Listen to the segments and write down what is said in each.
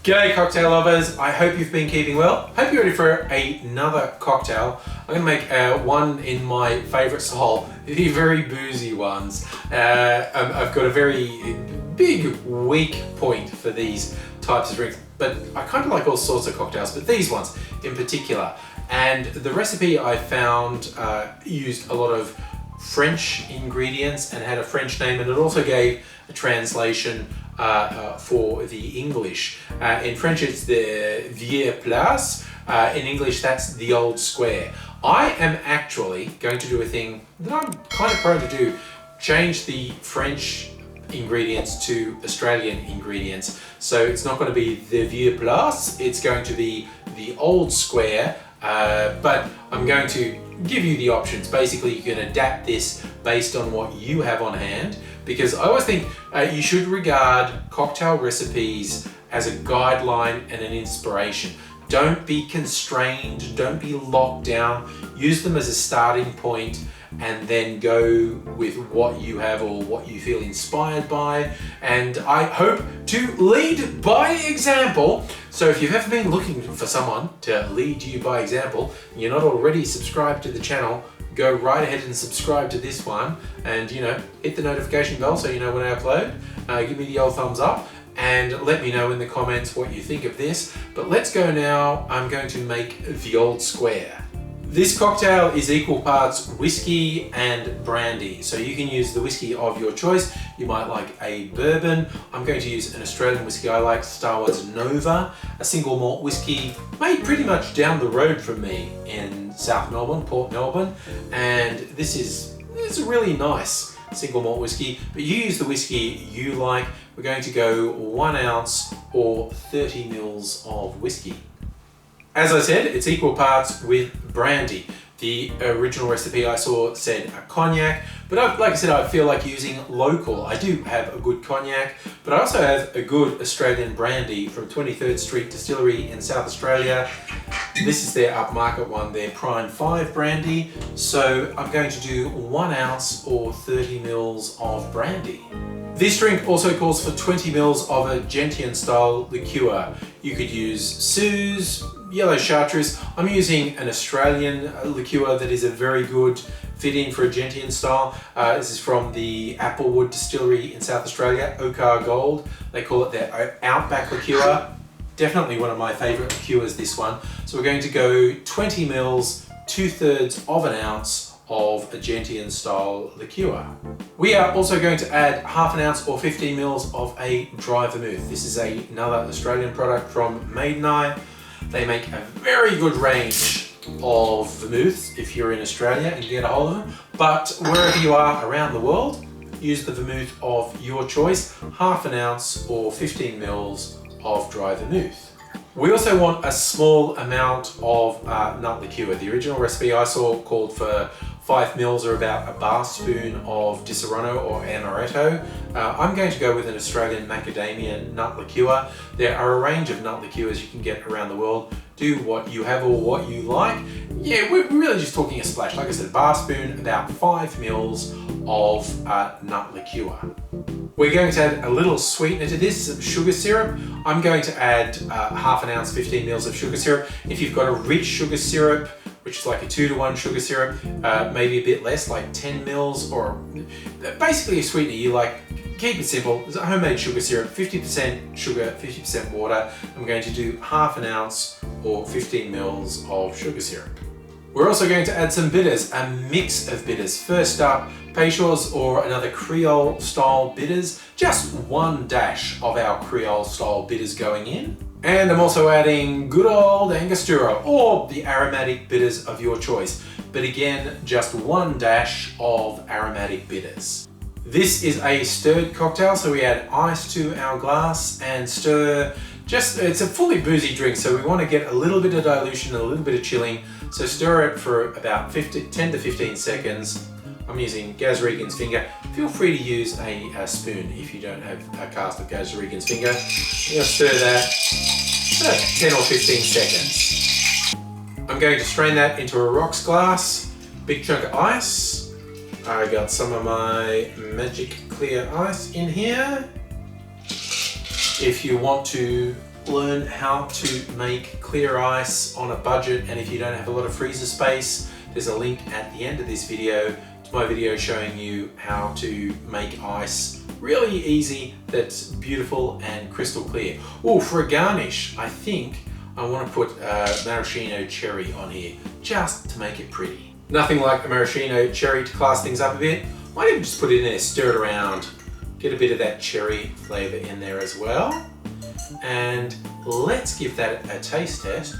G'day cocktail lovers, I hope you've been keeping well. Hope you're ready for another cocktail. I'm going to make one in my favourite style, the very boozy ones. I've got a very big weak point for these types of drinks, but I kind of like all sorts of cocktails, but these ones in particular. And the recipe I found used a lot of French ingredients and had a French name, and it also gave a translation for the English. In French it's the Vieille Place, in English that's the Old Square. I am actually going to do a thing that I'm kind of prone to do, change the French ingredients to Australian ingredients. So it's not going to be the Vieille Place, it's going to be the Old Square, but I'm going to give you the options. Basically you can adapt this based on what you have on hand, because I always think you should regard cocktail recipes as a guideline and an inspiration. Don't be constrained, don't be locked down. Use them as a starting point and then go with what you have or what you feel inspired by. And I hope to lead by example. So if you've ever been looking for someone to lead you by example, and you're not already subscribed to the channel, go right ahead and subscribe to this one, and hit the notification bell so you know when I upload. Give me the old thumbs up and let me know in the comments what you think of this. But let's go now. I'm going to make the Old Square. This cocktail is equal parts whiskey and brandy. So you can use the whiskey of your choice. You might like a bourbon. I'm going to use an Australian whiskey I like, Star Wars Nova, a single malt whiskey made pretty much down the road from me in South Melbourne, Port Melbourne. And it's a really nice single malt whiskey, but you use the whiskey you like. We're going to go 1 ounce or 30 mils of whiskey. As I said, it's equal parts with brandy. The original recipe I saw said a cognac, but like I said, I feel like using local. I do have a good cognac, but I also have a good Australian brandy from 23rd Street Distillery in South Australia. This is their upmarket one, their Prime 5 brandy. So I'm going to do 1 ounce or 30 mils of brandy. This drink also calls for 20 mils of a Gentian style liqueur. You could use Suze, yellow chartreuse. I'm using an Australian liqueur that is a very good fit-in for a Gentian style. This is from the Applewood Distillery in South Australia, Ochar Gold. They call it their Outback liqueur. Definitely one of my favourite liqueurs, this one. So we're going to go 20 mils, 2/3 of an ounce of a Gentian style liqueur. We are also going to add 1/2 ounce or 15 mils of a dry vermouth. This is another Australian product from Maidenai. They make a very good range of vermouths if you're in Australia and get a hold of them. But wherever you are around the world, use the vermouth of your choice, 1/2 ounce or 15 mils of dry vermouth. We also want a small amount of nut liqueur. The original recipe I saw called for 5 mils, or about a bar spoon of Disaronno or amaretto. I'm going to go with an Australian macadamia nut liqueur. There are a range of nut liqueurs you can get around the world. Do what you have or what you like. Yeah, we're really just talking a splash. Like I said, a bar spoon, about 5 mils of nut liqueur. We're going to add a little sweetener to this, some sugar syrup. I'm going to add 1/2 ounce, 15 mils of sugar syrup. If you've got a rich sugar syrup, which is like a 2-to-1 sugar syrup, maybe a bit less, like 10 mils, or basically a sweetener you like. Keep it simple. It's a homemade sugar syrup, 50% sugar, 50% water. I'm going to do 1/2 ounce or 15 mils of sugar syrup. We're also going to add some bitters, a mix of bitters. First up, Peychaud's or another Creole-style bitters. Just 1 dash of our Creole-style bitters going in. And I'm also adding good old Angostura or the aromatic bitters of your choice. But again, just 1 dash of aromatic bitters. This is a stirred cocktail, so we add ice to our glass and stir. It's a fully boozy drink, so we want to get a little bit of dilution and a little bit of chilling. So stir it for about 10 to 15 seconds. I'm using Gaz Regan's finger. Feel free to use a spoon if you don't have a cast of Gaz Regan's finger. You're gonna stir that for 10 or 15 seconds. I'm going to strain that into a rocks glass. Big chunk of ice. I got some of my magic clear ice in here. If you want to learn how to make clear ice on a budget, and if you don't have a lot of freezer space, there's a link at the end of this video to my video showing you how to make ice really easy that's beautiful and crystal clear. Oh, for a garnish, I think I want to put maraschino cherry on here just to make it pretty. Nothing like a maraschino cherry to class things up a bit. Might even just put it in there, stir it around, get a bit of that cherry flavor in there as well. And let's give that a taste test.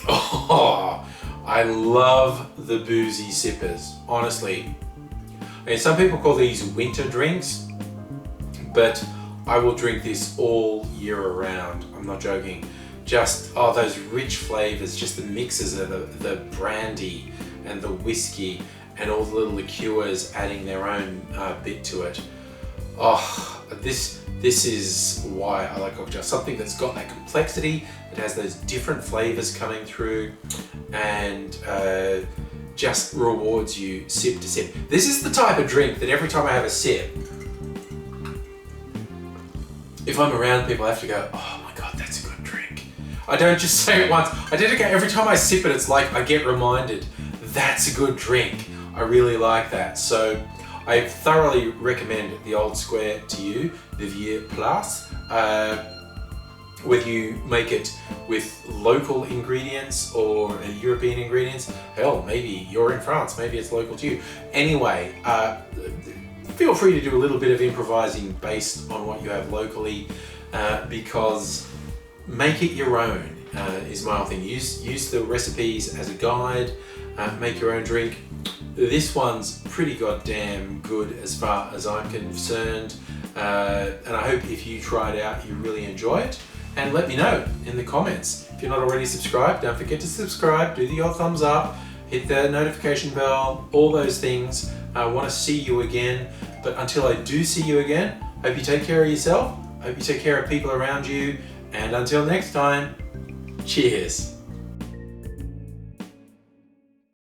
Oh, I love the boozy sippers, honestly. I mean, some people call these winter drinks, but I will drink this all year around. I'm not joking. Just, oh, those rich flavors, just the mixes of the brandy and the whiskey and all the little liqueurs adding their own bit to it. Oh, this is why I like cocktails. Something that's got that complexity, it has those different flavors coming through, and just rewards you sip to sip. This is the type of drink that every time I have a sip, if I'm around people, I have to go, oh my God, that's a good drink. I don't just say it once. I dedicate every time I sip it, it's like I get reminded, that's a good drink. I really like that. So I thoroughly recommend the Old Square to you, the Vieille Place. Whether you make it with local ingredients or European ingredients, hell, maybe you're in France, maybe it's local to you. Anyway, feel free to do a little bit of improvising based on what you have locally, because make it your own is my whole thing. Use the recipes as a guide, make your own drink. This one's pretty goddamn good as far as I'm concerned, and I hope if you try it out, you really enjoy it. And let me know in the comments. If you're not already subscribed, don't forget to subscribe, do the old thumbs up, hit the notification bell, all those things. I want to see you again, but until I do see you again, hope you take care of yourself, hope you take care of people around you, and until next time, cheers.